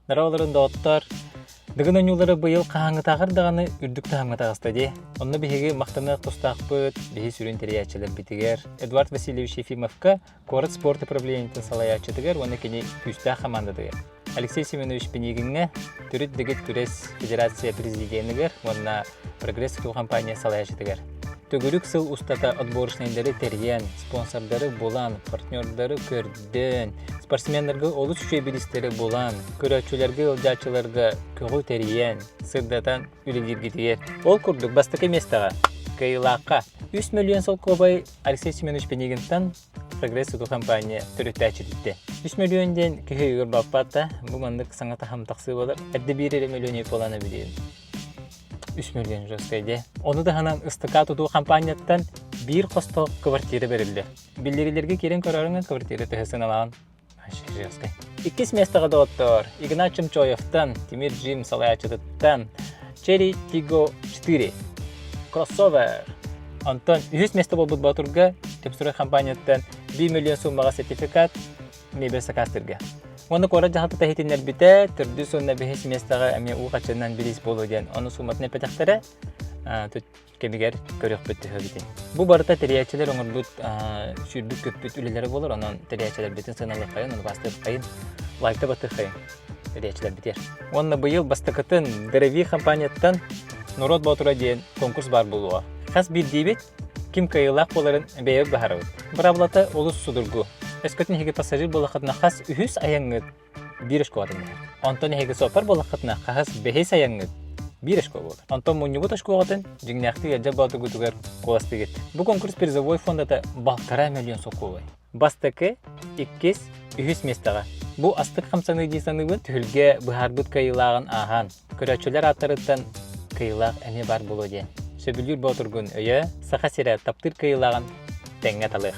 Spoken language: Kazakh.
Дараларын доттар дыгын онюлары быйыл кааңытагыр даганы үрдүк тааңытагыста де. Онны биһиги мактанак тустакпыт, биһи сүрүн терячылар битигер. Эдуард Васильевич Ефимовка город спорт управлениятын салаячытыгер, оны кини күстә командадыгер. Алексей Семенович Пенигинге түрүт дегет күрес федерация президентигер, онна прогресс компания салаячытыгер. Төгүрүк сыл устата отборочныйлары терген, спонсордары болан, партнердары көрден, спортсмендерге олус шөбилистері болан, көрәчүлерге ылжачыларга көгү терген, сырдатан үлегиргитигер. Ол курдук бастыкы местаға, кыйлаққа. 3 миллион сол кобай Алексей Семенович Пенигинтан прогресс компания түрүттәчі дитті. 3 миллион ден көхі үйір баппатта, бұл мандық саңата хамтақсы болар, әдді 1 миллион поланы білейін. 3 миллион жөскейде. Оны да ханан ыстыка тутуу компанияттан bir қостық квартира берілді. Билдерилерге керен көрөріңі квартира төхесін алаған. Жөскей. 2 местаға доттор. Игнат Чымчоевтан, Тимир Джим Салаячыдыттан, Cherry Tiggo 4. Кроссовер. Антон 100 места болбут батурга, тепсурой компанияттан 1 миллион суммаға сертификат мебелса кастырга. Оны кора жахаты тахитинер бите, түрді сонна 5 местаға әме уғачынан билис болу ден. Оны сумматына пәтәқтері кемигер көрек бітті хөбітін. Бұл барыта терячелер оңырбыт шүрдік көппіт үлелері болыр, онын терячелер бітін сыналы қайын, оны бастып қайын, лайкта баты қайын терячелер бітер. Онны бұйыл бастықытын Древи компанияттан Нұрот Батура ден конкурс бар болуға. Қас бір дейбет, кім кайылақ боларын бәйек бағарауыд. Бір аблата олыс судыргу. Өскөтін хеге пассажир болақытына қас үхіс аяңғыд бір ішко адымдар. Антон хеге сопар болақытына қас бәхес аяңғыд бір ішко болыр. Антон мұньюбут ашко ағатын жігнәқті яджа баты күтігер қоласты кетті. Бұл конкурс призовой фондата балтара миллион соқуылай. Бастықы 200 местаға. Бұл астық қамсаны дейсаны бұн түхілге бұхарбыт кайылағын аған. Көрәчілер аттарыттан кайылақ әне бар болу ден. Сөбілер бұтыргын өйі, сақа сері таптыр кайылағын тәңге талық.